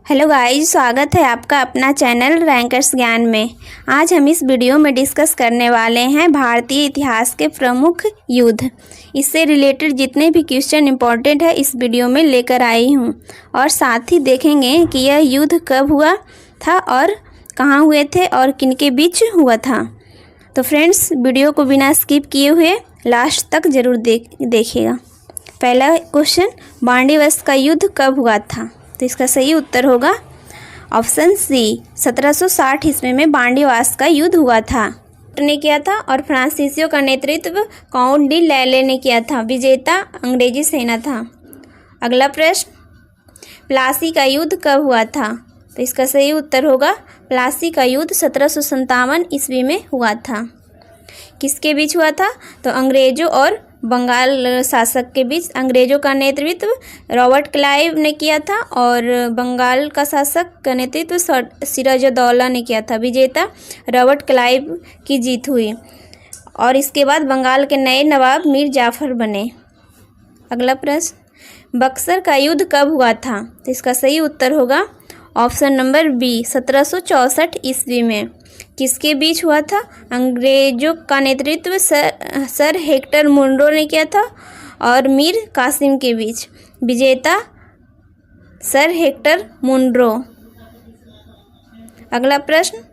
Hello guys, स्वागत है आपका अपना चैनल रैंकर्स ज्ञान में। आज हम इस वीडियो में डिस्कस करने वाले हैं भारतीय इतिहास के प्रमुख युद्ध। इससे रिलेटेड जितने भी क्वेश्चन इंपॉर्टेंट है इस वीडियो में लेकर आई हूँ, और साथ ही देखेंगे कि यह युद्ध कब हुआ था और कहाँ हुए थे और किनके बीच हुआ था। तो फ्रेंड्स, वीडियो को बिना स्किप किए हुए लास्ट तक ज़रूर देखिएगा। पहला क्वेश्चन, बांडीवस का युद्ध कब हुआ था? तो इसका सही उत्तर होगा ऑप्शन सी, 1760 ईस्वी में बांडीवास का युद्ध हुआ था। ने किया था और फ्रांसीसियों का नेतृत्व काउंट डी लैले ने किया था। विजेता अंग्रेजी सेना था। अगला प्रश्न, प्लासी का युद्ध कब हुआ था? तो इसका सही उत्तर होगा प्लासी का युद्ध 1757 ईस्वी में हुआ था। किसके बीच हुआ था? तो अंग्रेजों और बंगाल शासक के बीच। अंग्रेजों का नेतृत्व रॉबर्ट क्लाइव ने किया था और बंगाल का शासक का नेतृत्व सिराजुद्दौला ने किया था। विजेता रॉबर्ट क्लाइव की जीत हुई और इसके बाद बंगाल के नए नवाब मीर जाफर बने। अगला प्रश्न, बक्सर का युद्ध कब हुआ था? तो इसका सही उत्तर होगा ऑप्शन नंबर बी, 1764 ईस्वी में। किसके बीच हुआ था? अंग्रेजों का नेतृत्व सर हेक्टर मुनरो ने किया था और मीर कासिम के बीच। विजेता सर हेक्टर मुनरो। अगला प्रश्न,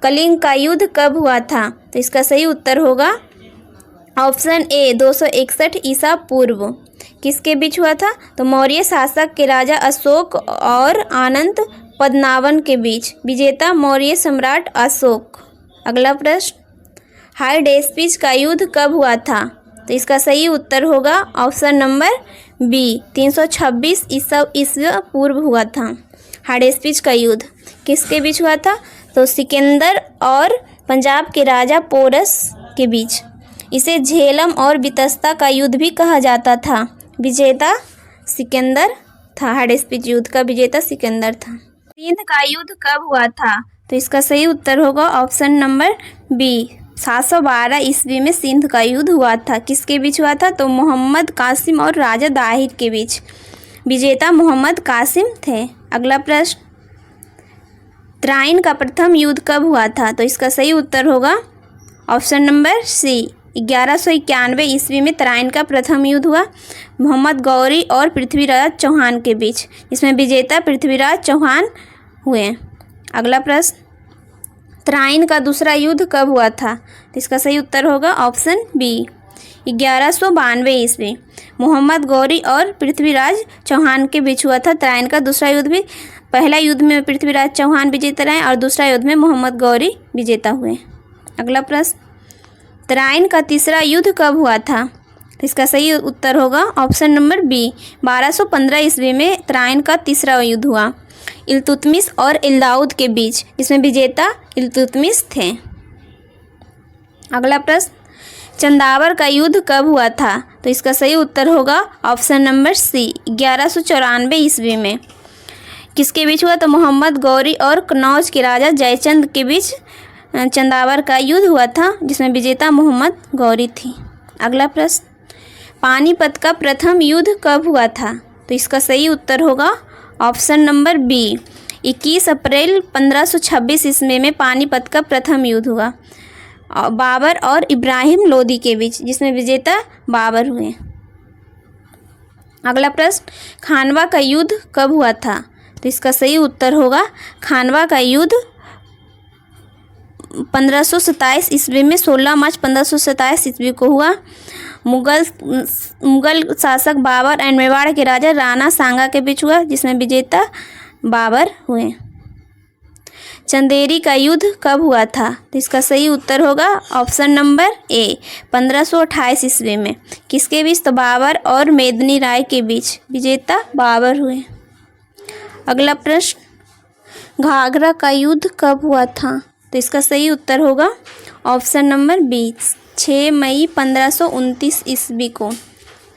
कलिंग का युद्ध कब हुआ था? तो इसका सही उत्तर होगा ऑप्शन ए, 261 ईसा पूर्व। किसके बीच हुआ था? तो मौर्य शासक के राजा अशोक और आनंद पद्मावन के बीच। विजेता मौर्य सम्राट अशोक। अगला प्रश्न, हाइडेस्पिच का युद्ध कब हुआ था? तो इसका सही उत्तर होगा ऑप्शन नंबर बी, 326 ईसा पूर्व हुआ था हाइडेस्पिच का युद्ध। किसके बीच हुआ था? तो सिकंदर और पंजाब के राजा पोरस के बीच। इसे झेलम और बितस्ता का युद्ध भी कहा जाता था। विजेता सिकंदर था। हाइडेस्पिच युद्ध का विजेता सिकंदर था। सिंध का युद्ध कब हुआ था? तो इसका सही उत्तर होगा ऑप्शन नंबर बी, 712 ईस्वी में सिंध का युद्ध हुआ था। किसके बीच हुआ था? तो मोहम्मद कासिम और राजा दाहिर के बीच। विजेता मोहम्मद कासिम थे। अगला प्रश्न, त्राइन का प्रथम युद्ध कब हुआ था? तो इसका सही उत्तर होगा ऑप्शन नंबर सी, 1191 ईस्वी में त्राइन का प्रथम युद्ध हुआ मोहम्मद गौरी और पृथ्वीराज चौहान के बीच, जिसमें विजेता पृथ्वीराज चौहान हुए। अगला प्रश्न, त्राइन का दूसरा युद्ध कब हुआ था? तो इसका सही उत्तर होगा ऑप्शन बी, 1192 ईस्वी मोहम्मद गौरी और पृथ्वीराज चौहान के बीच हुआ था त्राइन का दूसरा युद्ध भी। पहला युद्ध में पृथ्वीराज चौहान विजेता रहे और दूसरा युद्ध में मोहम्मद गौरी विजेता हुए। अगला प्रश्न, त्राइन का तीसरा युद्ध कब हुआ था? तो इसका सही उत्तर होगा ऑप्शन नंबर बी, 1215 ईस्वी में त्राइन का तीसरा युद्ध हुआ इल्तुतमिश और इल्दाउद के बीच, जिसमें विजेता इल्तुतमिश थे। अगला प्रश्न, चंदावर का युद्ध कब हुआ था? तो इसका सही उत्तर होगा ऑप्शन नंबर सी, 1194 ईस्वी में। किसके बीच हुआ? तो मोहम्मद गौरी और कन्नौज के राजा जयचंद के बीच चंदावर का युद्ध हुआ था, जिसमें विजेता मोहम्मद गौरी थी। अगला प्रश्न, पानीपत का प्रथम युद्ध कब हुआ था? तो इसका सही उत्तर होगा ऑप्शन नंबर बी, 21 अप्रैल 1526 ईस्वी में पानीपत का प्रथम युद्ध हुआ बाबर और इब्राहिम लोदी के बीच, जिसमें विजेता बाबर हुए। अगला प्रश्न, खानवा का युद्ध कब हुआ था? तो इसका सही उत्तर होगा खानवा का युद्ध 1527 ईस्वी में 16 मार्च 1527 ईस्वी को हुआ। मुगल शासक बाबर और मेवाड़ के राजा राणा सांगा के बीच हुआ, जिसमें विजेता बाबर हुए। चंदेरी का युद्ध कब हुआ था? तो इसका सही उत्तर होगा ऑप्शन नंबर ए, 1528 ईस्वी में। किसके बीच? तो बाबर और मेदिनी राय के बीच। विजेता बाबर हुए। अगला प्रश्न, घाघरा का युद्ध कब हुआ था? तो इसका सही उत्तर होगा ऑप्शन नंबर बी, 6 मई 1529 ईस्वी को।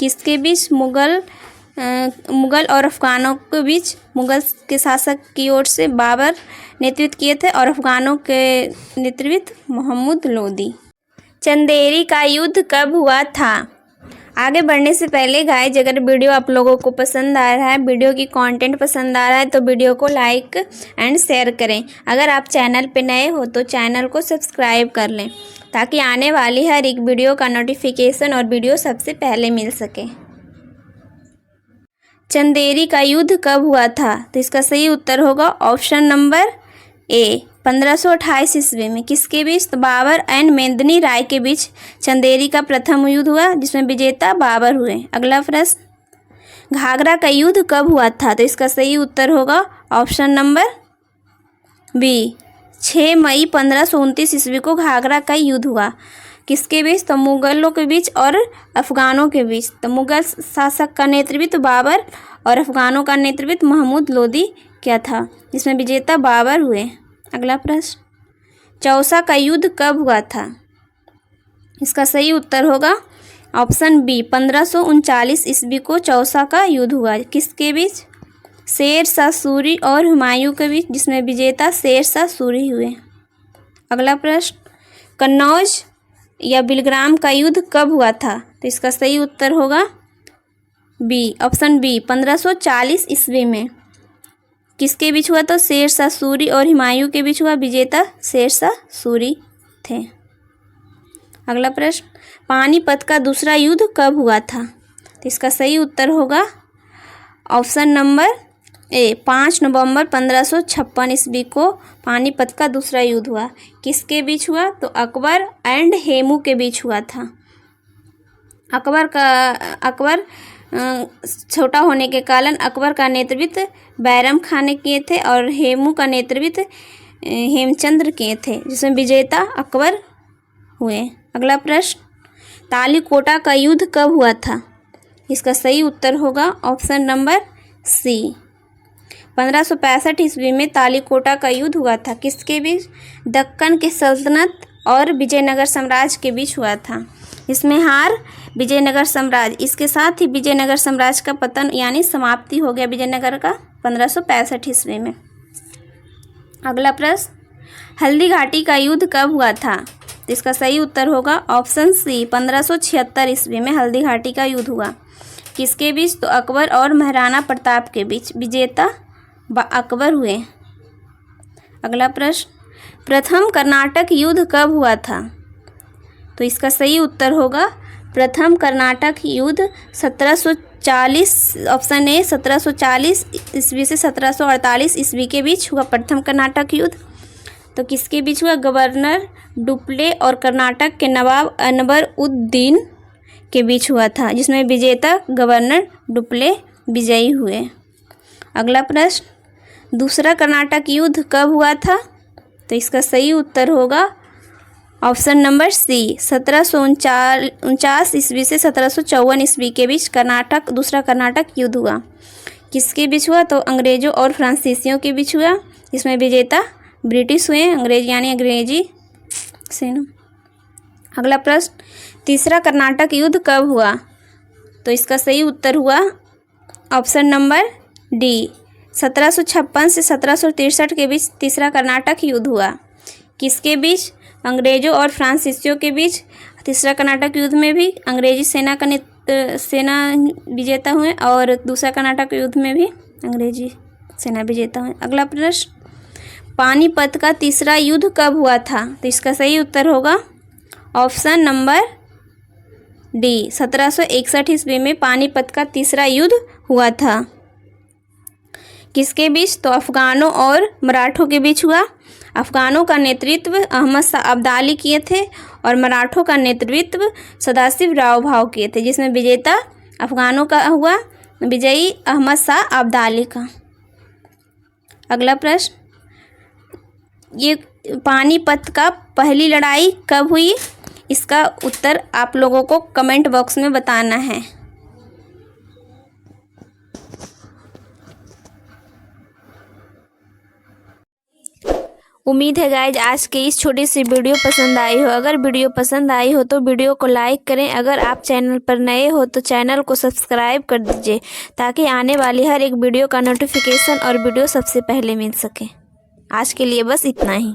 किसके बीच? मुगल और अफ़गानों के बीच। मुगल के शासक की ओर से बाबर नेतृत्व किए थे और अफ़गानों के नेतृत्व मोहम्मद लोदी। चंदेरी का युद्ध कब हुआ था? आगे बढ़ने से पहले गाइज, अगर वीडियो आप लोगों को पसंद आ रहा है, वीडियो की कंटेंट पसंद आ रहा है, तो वीडियो को लाइक एंड शेयर करें। अगर आप चैनल पे नए हो तो चैनल को सब्सक्राइब कर लें, ताकि आने वाली हर एक वीडियो का नोटिफिकेशन और वीडियो सबसे पहले मिल सके। चंदेरी का युद्ध कब हुआ था? तो इसका सही उत्तर होगा ऑप्शन नंबर ए, 1528 ईस्वी में। किसके बीच? तो बाबर एंड मेंदिनी राय के बीच चंदेरी का प्रथम युद्ध हुआ, जिसमें विजेता बाबर हुए। अगला प्रश्न, घाघरा का युद्ध कब हुआ था? तो इसका सही उत्तर होगा ऑप्शन नंबर बी, 6 मई 1529 ईस्वी को घाघरा का युद्ध हुआ। किसके बीच? तो मुगलों के बीच और अफगानों के बीच। तो मुगल शासक का नेतृत्व बाबर और अफगानों का नेतृत्व महमूद लोदी क्या था, जिसमें विजेता बाबर हुए। अगला प्रश्न, चौसा का युद्ध कब हुआ था? इसका सही उत्तर होगा ऑप्शन बी, 1539 ईस्वी को चौसा का युद्ध हुआ। किसके बीच? शेर शाह सूरी और हुमायूं के बीच, जिसमें विजेता शेर शाह सूरी हुए। अगला प्रश्न, कन्नौज या बिलग्राम का युद्ध कब हुआ था? तो इसका सही उत्तर होगा बी, ऑप्शन बी, 1540 ईस्वी में। किसके बीच हुआ? तो शेर शाह सूरी और हुमायूं के बीच हुआ। विजेता शेर शाह सूरी थे। अगला प्रश्न, पानीपत का दूसरा युद्ध कब हुआ था? तो इसका सही उत्तर होगा ऑप्शन नंबर ए, 5 नवंबर 1556 ईस्वी को पानीपत का दूसरा युद्ध हुआ। किसके बीच हुआ? तो अकबर एंड हेमू के बीच हुआ था। अकबर छोटा होने के कारण अकबर का नेतृत्व बैरम खान ने किए थे और हेमू का नेतृत्व हेमचंद्र किए थे, जिसमें विजेता अकबर हुए। अगला प्रश्न, तालीकोटा का युद्ध कब हुआ था? इसका सही उत्तर होगा ऑप्शन नंबर सी, 1565 ईस्वी में तालीकोटा का युद्ध हुआ था। किसके बीच? दक्कन के सल्तनत और विजयनगर साम्राज्य के बीच हुआ था। इसमें हार विजयनगर साम्राज्य, इसके साथ ही विजयनगर साम्राज्य का पतन यानी समाप्ति हो गया विजयनगर का 1565 ईस्वी में। अगला प्रश्न, हल्दी घाटी का युद्ध कब हुआ था? तो इसका सही उत्तर होगा ऑप्शन सी, 1576 ईस्वी में हल्दी घाटी का युद्ध हुआ। किसके बीच? तो अकबर और महाराणा प्रताप के बीच। विजेता अकबर हुए। अगला प्रश्न, प्रथम कर्नाटक युद्ध कब हुआ था? तो इसका सही उत्तर होगा प्रथम कर्नाटक युद्ध 1740, ऑप्शन ए, 1740 ईस्वी से 1748 ईस्वी के बीच हुआ प्रथम कर्नाटक युद्ध। तो किसके बीच हुआ? गवर्नर डुप्ले और कर्नाटक के नवाब अनवर उद्दीन के बीच हुआ था, जिसमें विजेता गवर्नर डुप्ले विजयी हुए। अगला प्रश्न, दूसरा कर्नाटक युद्ध कब हुआ था? तो इसका सही उत्तर होगा ऑप्शन नंबर सी, 1749 ईस्वी से 1754 ईस्वी के बीच दूसरा कर्नाटक युद्ध हुआ। किसके बीच हुआ? तो अंग्रेजों और फ्रांसीसियों के बीच हुआ, जिसमें विजेता ब्रिटिश हुए, अंग्रेज यानी अंग्रेजी सेना। अगला प्रश्न, तीसरा कर्नाटक युद्ध कब हुआ? तो इसका सही उत्तर हुआ ऑप्शन नंबर डी, 1756 से 1763 के बीच तीसरा कर्नाटक युद्ध हुआ। किसके बीच? अंग्रेजों और फ्रांसीसियों के बीच। तीसरा कर्नाटक युद्ध में भी अंग्रेजी सेना विजेता हुए और दूसरा कर्नाटक युद्ध में भी अंग्रेजी सेना विजेता हुए। अगला प्रश्न, पानीपत का तीसरा युद्ध कब हुआ था? तो इसका सही उत्तर होगा ऑप्शन नंबर डी, 1761 ईस्वी में पानीपत का तीसरा युद्ध हुआ था। किसके बीच? तो अफगानों और मराठों के बीच हुआ। अफगानों का नेतृत्व अहमद शाह अब्दाली किए थे और मराठों का नेतृत्व सदाशिव राव भाव किए थे, जिसमें विजेता अफगानों का हुआ, विजयी अहमद शाह अब्दाली का। अगला प्रश्न, ये पानीपत का पहली लड़ाई कब हुई? इसका उत्तर आप लोगों को कमेंट बॉक्स में बताना है। उम्मीद है गाइज आज की इस छोटी सी वीडियो पसंद आई हो। अगर वीडियो पसंद आई हो तो वीडियो को लाइक करें। अगर आप चैनल पर नए हो तो चैनल को सब्सक्राइब कर दीजिए, ताकि आने वाली हर एक वीडियो का नोटिफिकेशन और वीडियो सबसे पहले मिल सके। आज के लिए बस इतना ही।